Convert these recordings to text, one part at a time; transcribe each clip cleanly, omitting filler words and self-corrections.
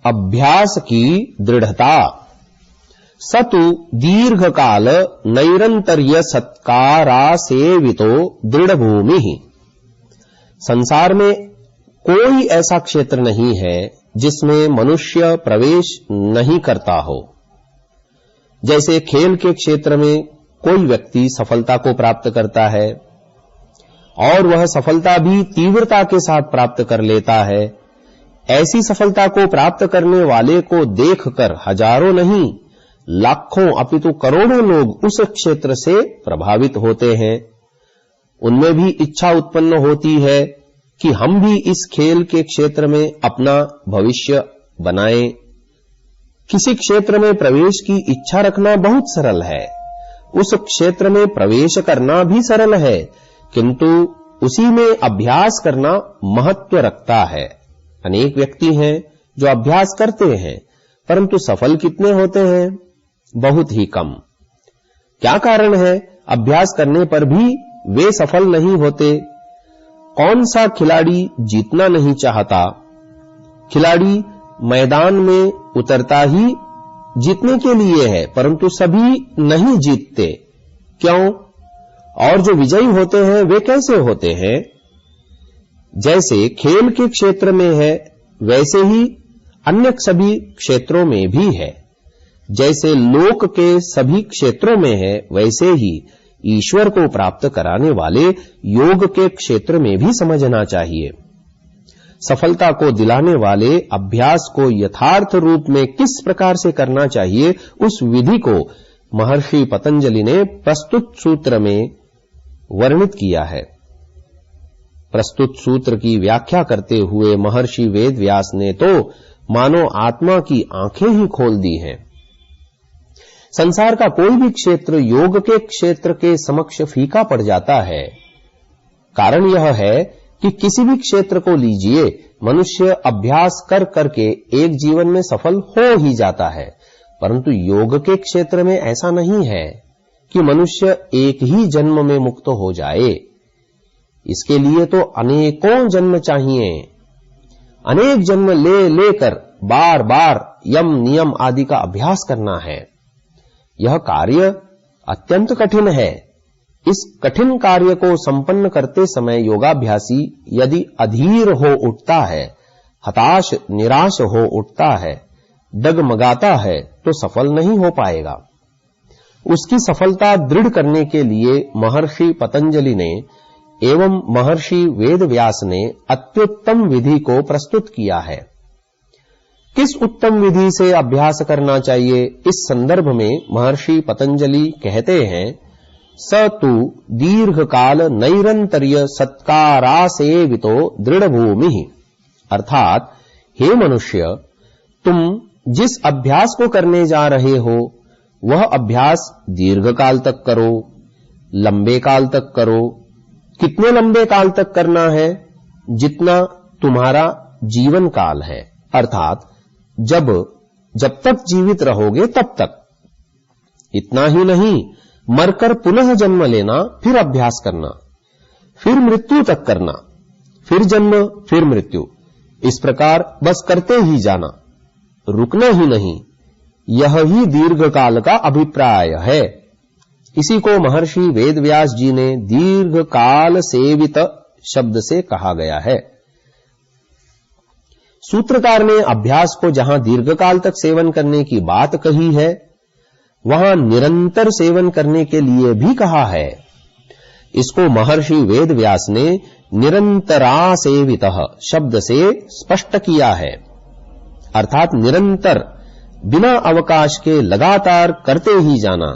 अभ्यास की दृढ़ता। सतु दीर्घकाल नैरंतर्य सत्कारासेवितो दृढ़ भूमि। संसार में कोई ऐसा क्षेत्र नहीं है जिसमें मनुष्य प्रवेश नहीं करता हो। जैसे खेल के क्षेत्र में कोई व्यक्ति सफलता को प्राप्त करता है और वह सफलता भी तीव्रता के साथ प्राप्त कर लेता है, ऐसी सफलता को प्राप्त करने वाले को देखकर हजारों नहीं लाखों अपितु करोड़ों लोग उस क्षेत्र से प्रभावित होते हैं। उनमें भी इच्छा उत्पन्न होती है कि हम भी इस खेल के क्षेत्र में अपना भविष्य बनाएं। किसी क्षेत्र में प्रवेश की इच्छा रखना बहुत सरल है, उस क्षेत्र में प्रवेश करना भी सरल है, किंतु उसी में अभ्यास करना महत्व रखता है। अनेक व्यक्ति हैं जो अभ्यास करते हैं, परंतु सफल कितने होते हैं? बहुत ही कम। क्या कारण है अभ्यास करने पर भी वे सफल नहीं होते? कौन सा खिलाड़ी जीतना नहीं चाहता? खिलाड़ी मैदान में उतरता ही जीतने के लिए है, परंतु सभी नहीं जीतते। क्यों? और जो विजयी होते हैं वे कैसे होते हैं? जैसे खेल के क्षेत्र में है, वैसे ही अन्य सभी क्षेत्रों में भी है। जैसे लोक के सभी क्षेत्रों में है, वैसे ही ईश्वर को प्राप्त कराने वाले योग के क्षेत्र में भी समझना चाहिए। सफलता को दिलाने वाले अभ्यास को यथार्थ रूप में किस प्रकार से करना चाहिए, उस विधि को महर्षि पतंजलि ने प्रस्तुत सूत्र में वर्णित किया है। प्रस्तुत सूत्र की व्याख्या करते हुए महर्षि वेदव्यास ने तो मानो आत्मा की आंखें ही खोल दी हैं। संसार का कोई भी क्षेत्र योग के क्षेत्र के समक्ष फीका पड़ जाता है। कारण यह है कि किसी भी क्षेत्र को लीजिए, मनुष्य अभ्यास कर करके एक जीवन में सफल हो ही जाता है, परंतु योग के क्षेत्र में ऐसा नहीं है कि मनुष्य एक ही जन्म में मुक्त हो जाए। इसके लिए तो अनेकों जन्म चाहिए। अनेक जन्म लेकर बार बार यम नियम आदि का अभ्यास करना है। यह कार्य अत्यंत कठिन है। इस कठिन कार्य को संपन्न करते समय योगाभ्यासी यदि अधीर हो उठता है, हताश निराश हो उठता है, डगमगाता है, तो सफल नहीं हो पाएगा। उसकी सफलता दृढ़ करने के लिए महर्षि पतंजलि ने एवं महर्षि वेदव्यास ने अत्युत्तम विधि को प्रस्तुत किया है। किस उत्तम विधि से अभ्यास करना चाहिए, इस संदर्भ में महर्षि पतंजलि कहते हैं, स तु दीर्घकाल नैरंतर्य सत्कारासेवितो दृढ़ भूमि। अर्थात हे मनुष्य, तुम जिस अभ्यास को करने जा रहे हो वह अभ्यास दीर्घकाल तक करो, लंबे काल तक करो। कितने लंबे काल तक करना है? जितना तुम्हारा जीवन काल है, अर्थात जब तक जीवित रहोगे तब तक। इतना ही नहीं, मरकर पुनः जन्म लेना, फिर अभ्यास करना, फिर मृत्यु तक करना, फिर जन्म, फिर मृत्यु, इस प्रकार बस करते ही जाना, रुकना ही नहीं। यह ही दीर्घकाल का अभिप्राय है। इसी को महर्षि वेदव्यास जी ने दीर्घकाल सेवित शब्द से कहा गया है। सूत्रकार ने अभ्यास को जहां दीर्घकाल तक सेवन करने की बात कही है, वहां निरंतर सेवन करने के लिए भी कहा है। इसको महर्षि वेदव्यास ने निरंतरासेवितः शब्द से स्पष्ट किया है, अर्थात निरंतर बिना अवकाश के लगातार करते ही जाना,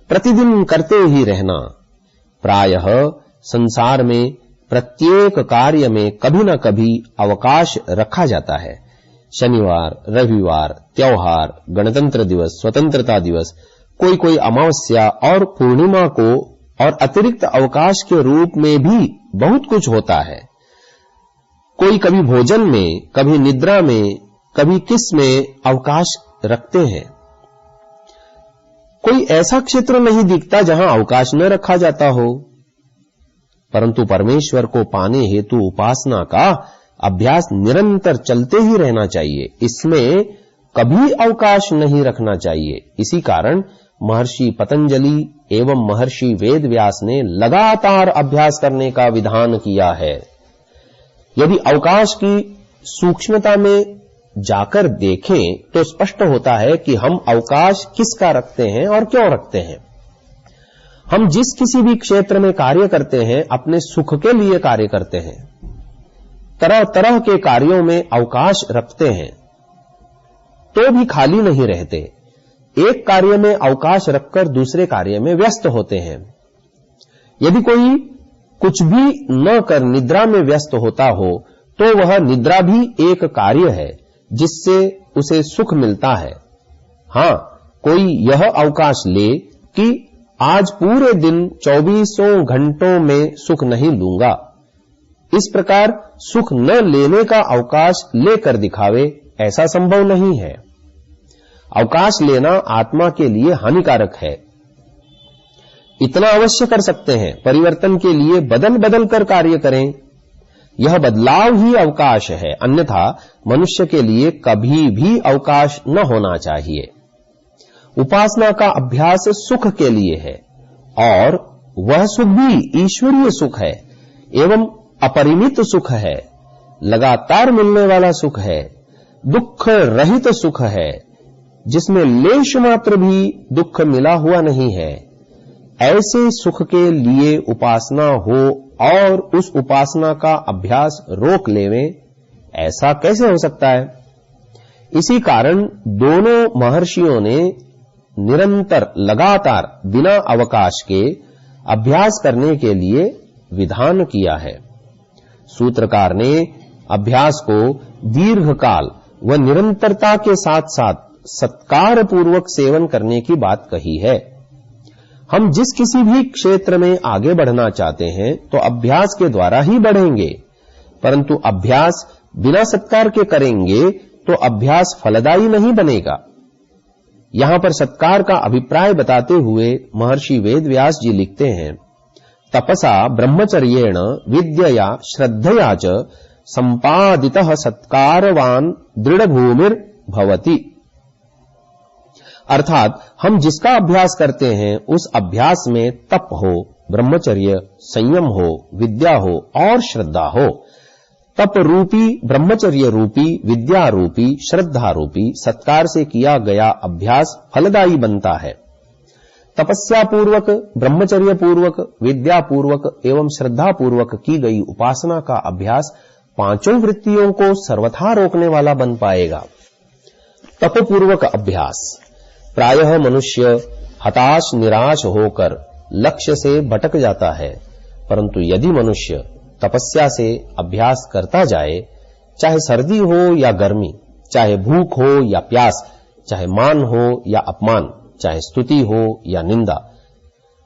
प्रतिदिन करते ही रहना। प्रायः संसार में प्रत्येक कार्य में कभी न कभी अवकाश रखा जाता है। शनिवार, रविवार, त्योहार, गणतंत्र दिवस, स्वतंत्रता दिवस, कोई अमावस्या और पूर्णिमा को और अतिरिक्त अवकाश के रूप में भी बहुत कुछ होता है। कोई कभी भोजन में, कभी निद्रा में, कभी किस में अवकाश रखते हैं। कोई ऐसा क्षेत्र नहीं दिखता जहां अवकाश न रखा जाता हो, परंतु परमेश्वर को पाने हेतु उपासना का अभ्यास निरंतर चलते ही रहना चाहिए, इसमें कभी अवकाश नहीं रखना चाहिए। इसी कारण महर्षि पतंजलि एवं महर्षि वेदव्यास ने लगातार अभ्यास करने का विधान किया है। यदि अवकाश की सूक्ष्मता में जाकर देखें तो स्पष्ट होता है कि हम अवकाश किसका रखते हैं और क्यों रखते हैं। हम जिस किसी भी क्षेत्र में कार्य करते हैं अपने सुख के लिए कार्य करते हैं। तरह तरह के कार्यों में अवकाश रखते हैं तो भी खाली नहीं रहते। एक कार्य में अवकाश रखकर दूसरे कार्य में व्यस्त होते हैं। यदि कोई कुछ भी न कर निद्रा में व्यस्त होता हो तो वह निद्रा भी एक कार्य है जिससे उसे सुख मिलता है। हां, कोई यह अवकाश ले कि आज पूरे दिन 24 घंटों में सुख नहीं लूंगा। इस प्रकार सुख न लेने का अवकाश लेकर दिखावे, ऐसा संभव नहीं है। अवकाश लेना आत्मा के लिए हानिकारक है। इतना अवश्य कर सकते हैं, परिवर्तन के लिए बदल बदल कर कार्य करें। यह बदलाव ही अवकाश है, अन्यथा मनुष्य के लिए कभी भी अवकाश न होना चाहिए। उपासना का अभ्यास सुख के लिए है और वह सुख भी ईश्वरीय सुख है एवं अपरिमित सुख है, लगातार मिलने वाला सुख है, दुख रहित सुख है, जिसमें लेश मात्र भी दुख मिला हुआ नहीं है। ऐसे सुख के लिए उपासना हो और उस उपासना का अभ्यास रोक लेवें, ऐसा कैसे हो सकता है? इसी कारण दोनों महर्षियों ने निरंतर लगातार बिना अवकाश के अभ्यास करने के लिए विधान किया है। सूत्रकार ने अभ्यास को दीर्घकाल व निरंतरता के साथ साथ सत्कार पूर्वक सेवन करने की बात कही है। हम जिस किसी भी क्षेत्र में आगे बढ़ना चाहते हैं तो अभ्यास के द्वारा ही बढ़ेंगे, परंतु अभ्यास बिना सत्कार के करेंगे तो अभ्यास फलदायी नहीं बनेगा। यहां पर सत्कार का अभिप्राय बताते हुए महर्षि वेदव्यास जी लिखते हैं, तपसा ब्रह्मचर्येण विद्यया श्रद्धया च संपादितः सत्कारवान दृढ़भूमिर्भवति। अर्थात हम जिसका अभ्यास करते हैं उस अभ्यास में तप हो, ब्रह्मचर्य, संयम हो, विद्या हो और श्रद्धा हो। तप रूपी, ब्रह्मचर्य रूपी, विद्या रूपी, श्रद्धा रूपी सत्कार से किया गया अभ्यास फलदायी बनता है। तपस्या पूर्वक, ब्रह्मचर्य पूर्वक, विद्या पूर्वक एवं श्रद्धा पूर्वक की गई उपासना का अभ्यास पांचों वृत्तियों को सर्वथा रोकने वाला बन पाएगा। तपपूर्वक अभ्यास प्रायः मनुष्य हताश निराश होकर लक्ष्य से भटक जाता है, परंतु यदि मनुष्य तपस्या से अभ्यास करता जाए, चाहे सर्दी हो या गर्मी, चाहे भूख हो या प्यास, चाहे मान हो या अपमान, चाहे स्तुति हो या निंदा,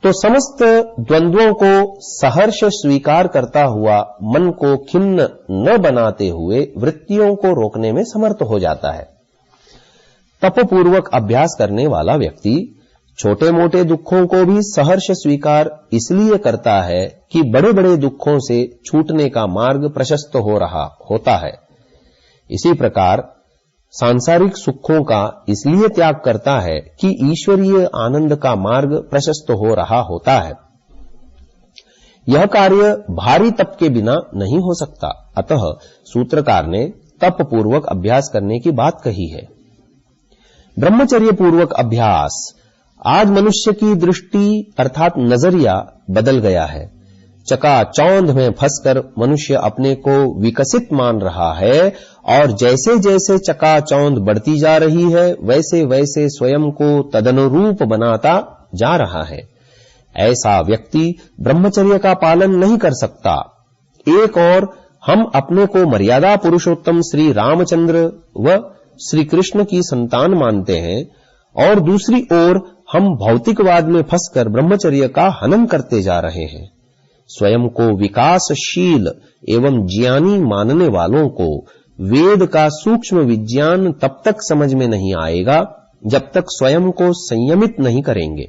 तो समस्त द्वंद्वों को सहर्ष स्वीकार करता हुआ मन को खिन्न न बनाते हुए वृत्तियों को रोकने में समर्थ हो जाता है। तपपूर्वक अभ्यास करने वाला व्यक्ति छोटे मोटे दुखों को भी सहर्ष स्वीकार इसलिए करता है कि बड़े बड़े दुखों से छूटने का मार्ग प्रशस्त हो रहा होता है। इसी प्रकार सांसारिक सुखों का इसलिए त्याग करता है कि ईश्वरीय आनंद का मार्ग प्रशस्त हो रहा होता है। यह कार्य भारी तप के बिना नहीं हो सकता, अतः सूत्रकार ने तप पूर्वक अभ्यास करने की बात कही है। ब्रह्मचर्य पूर्वक अभ्यास, आज मनुष्य की दृष्टि अर्थात नजरिया बदल गया है। चकाचौंध में फंसकर मनुष्य अपने को विकसित मान रहा है और जैसे जैसे चकाचौंध बढ़ती जा रही है वैसे वैसे स्वयं को तदनुरूप बनाता जा रहा है। ऐसा व्यक्ति ब्रह्मचर्य का पालन नहीं कर सकता। एक और हम अपने को मर्यादा पुरुषोत्तम श्री रामचंद्र व श्री कृष्ण की संतान मानते हैं और दूसरी ओर हम भौतिकवाद में फंसकर ब्रह्मचर्य का हनन करते जा रहे हैं। स्वयं को विकासशील एवं ज्ञानी मानने वालों को वेद का सूक्ष्म विज्ञान तब तक समझ में नहीं आएगा जब तक स्वयं को संयमित नहीं करेंगे।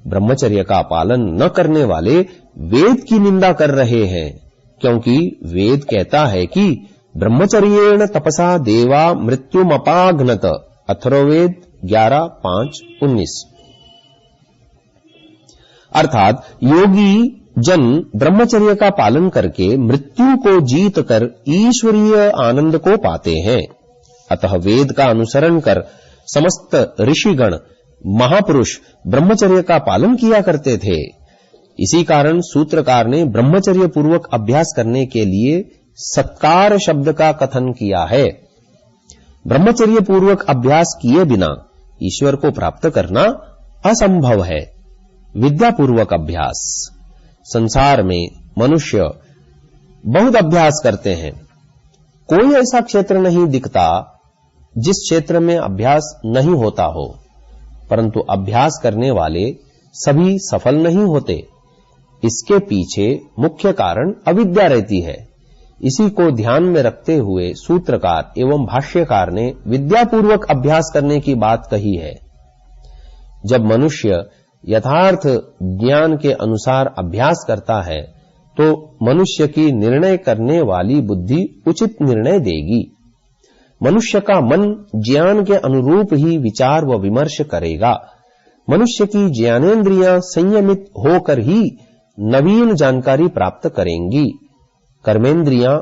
ब्रह्मचर्य का पालन न करने वाले वेद की निंदा कर रहे हैं, क्योंकि वेद कहता है कि ब्रह्मचर्येण तपसा देवा मृत्युमपाघ्नत। अथर्ववेद 11:5-19। अर्थात योगी जन ब्रह्मचर्य का पालन करके मृत्यु को जीत कर ईश्वरीय आनंद को पाते हैं। अतः वेद का अनुसरण कर समस्त ऋषिगण महापुरुष ब्रह्मचर्य का पालन किया करते थे। इसी कारण सूत्रकार ने ब्रह्मचर्य पूर्वक अभ्यास करने के लिए सत्कार शब्द का कथन किया है। ब्रह्मचर्य पूर्वक अभ्यास किए बिना ईश्वर को प्राप्त करना असंभव है। विद्यापूर्वक अभ्यास। संसार में मनुष्य बहुत अभ्यास करते हैं। कोई ऐसा क्षेत्र नहीं दिखता जिस क्षेत्र में अभ्यास नहीं होता हो, परंतु अभ्यास करने वाले सभी सफल नहीं होते। इसके पीछे मुख्य कारण अविद्या रहती है। इसी को ध्यान में रखते हुए सूत्रकार एवं भाष्यकार ने विद्यापूर्वक अभ्यास करने की बात कही है। जब मनुष्य यथार्थ ज्ञान के अनुसार अभ्यास करता है तो मनुष्य की निर्णय करने वाली बुद्धि उचित निर्णय देगी। मनुष्य का मन ज्ञान के अनुरूप ही विचार व विमर्श करेगा। मनुष्य की ज्ञानेंद्रियां संयमित होकर ही नवीन जानकारी प्राप्त करेंगी। कर्मेंद्रियां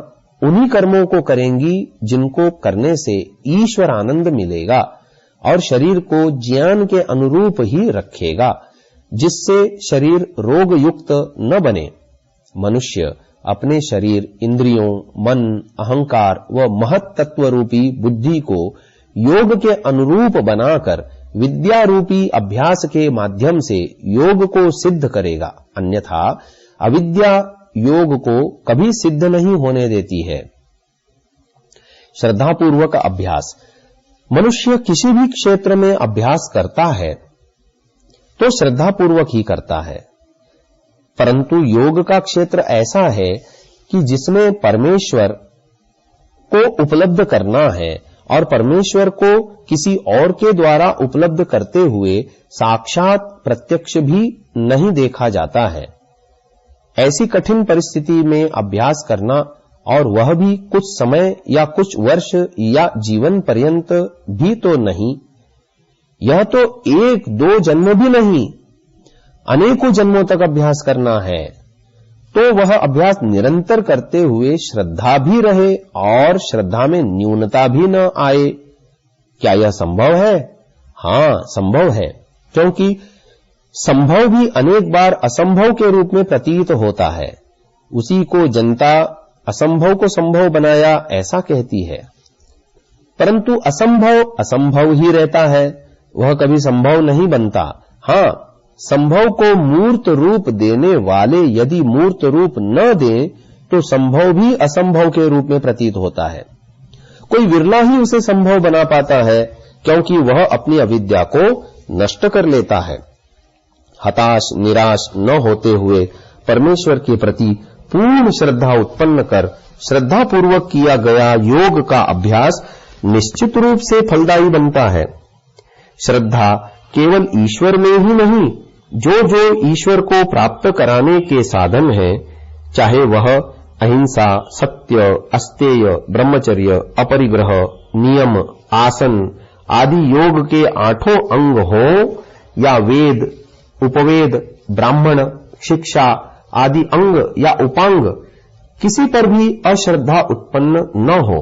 उन्हीं कर्मों को करेंगी जिनको करने से ईश्वर आनंद मिलेगा, और शरीर को ज्ञान के अनुरूप ही रखेगा, जिससे शरीर रोग युक्त न बने। मनुष्य अपने शरीर, इंद्रियों, मन, अहंकार व महत तत्व रूपी बुद्धि को योग के अनुरूप बनाकर विद्या रूपी अभ्यास के माध्यम से योग को सिद्ध करेगा। अन्यथा अविद्या योग को कभी सिद्ध नहीं होने देती है। श्रद्धापूर्वक अभ्यास। मनुष्य किसी भी क्षेत्र में अभ्यास करता है तो श्रद्धापूर्वक ही करता है, परंतु योग का क्षेत्र ऐसा है कि जिसमें परमेश्वर को उपलब्ध करना है और परमेश्वर को किसी और के द्वारा उपलब्ध करते हुए साक्षात प्रत्यक्ष भी नहीं देखा जाता है। ऐसी कठिन परिस्थिति में अभ्यास करना, और वह भी कुछ समय या कुछ वर्ष या जीवन पर्यंत भी तो नहीं, यह तो 1-2 जन्म भी नहीं, अनेकों जन्मों तक अभ्यास करना है, तो वह अभ्यास निरंतर करते हुए श्रद्धा भी रहे और श्रद्धा में न्यूनता भी न आए। क्या यह संभव है? हां, संभव है, क्योंकि संभव भी अनेक बार असंभव के रूप में प्रतीत होता है। उसी को जनता असंभव को संभव बनाया ऐसा कहती है, परंतु असंभव असंभव ही रहता है, वह कभी संभव नहीं बनता। हां, संभव को मूर्त रूप देने वाले यदि मूर्त रूप न दें तो संभव भी असंभव के रूप में प्रतीत होता है। कोई विरला ही उसे संभव बना पाता है, क्योंकि वह अपनी अविद्या को नष्ट कर लेता है। हताश निराश न होते हुए परमेश्वर के प्रति पूर्ण श्रद्धा उत्पन्न कर श्रद्धापूर्वक किया गया योग का अभ्यास निश्चित रूप से फलदायी बनता है। श्रद्धा केवल ईश्वर में ही नहीं, जो ईश्वर को प्राप्त कराने के साधन हैं, चाहे वह अहिंसा, सत्य, अस्तेय, ब्रह्मचर्य, अपरिग्रह, नियम, आसन आदि योग के 8 अंग हो, या वेद, उपवेद, ब्राह्मण, शिक्षा आदि अंग या उपांग, किसी पर भी अश्रद्धा उत्पन्न न हो।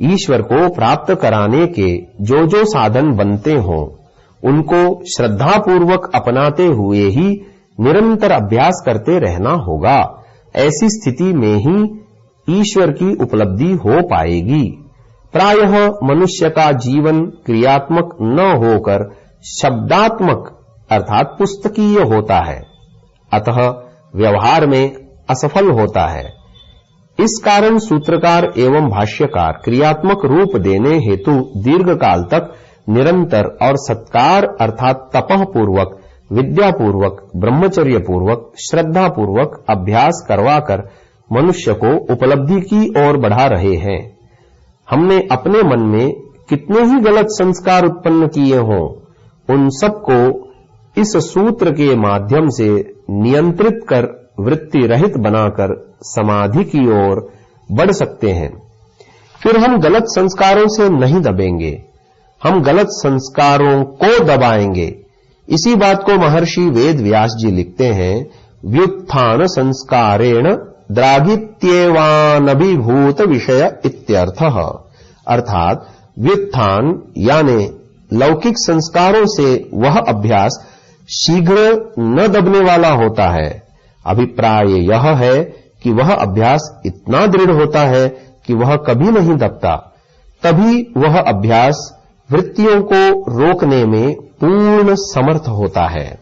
ईश्वर को प्राप्त कराने के जो साधन बनते हों, उनको श्रद्धापूर्वक अपनाते हुए ही निरंतर अभ्यास करते रहना होगा। ऐसी स्थिति में ही ईश्वर की उपलब्धि हो पाएगी। प्रायः मनुष्य का जीवन क्रियात्मक न होकर शब्दात्मक अर्थात पुस्तकीय होता है, अतः व्यवहार में असफल होता है। इस कारण सूत्रकार एवं भाष्यकार क्रियात्मक रूप देने हेतु दीर्घ काल तक निरंतर और सत्कार अर्थात तपः पूर्वक, विद्यापूर्वक, ब्रह्मचर्य पूर्वक, श्रद्धा पूर्वक अभ्यास करवाकर मनुष्य को उपलब्धि की ओर बढ़ा रहे हैं। हमने अपने मन में कितने ही गलत संस्कार उत्पन्न किए हों, उन सबको इस सूत्र के माध्यम से नियंत्रित कर वृत्ति रहित बनाकर समाधि की ओर बढ़ सकते हैं। फिर हम गलत संस्कारों से नहीं दबेंगे, हम गलत संस्कारों को दबाएंगे। इसी बात को महर्षि वेद व्यास जी लिखते हैं, व्युत्थान संस्कारेण द्रागित्येवानभिभूत विषय इत्यर्थः। अर्थात व्युत्थान यानी लौकिक संस्कारों से वह अभ्यास शीघ्र न दबने वाला होता है। अभिप्राय यह है कि वह अभ्यास इतना दृढ़ होता है कि वह कभी नहीं दबता। तभी वह अभ्यास वृत्तियों को रोकने में पूर्ण समर्थ होता है।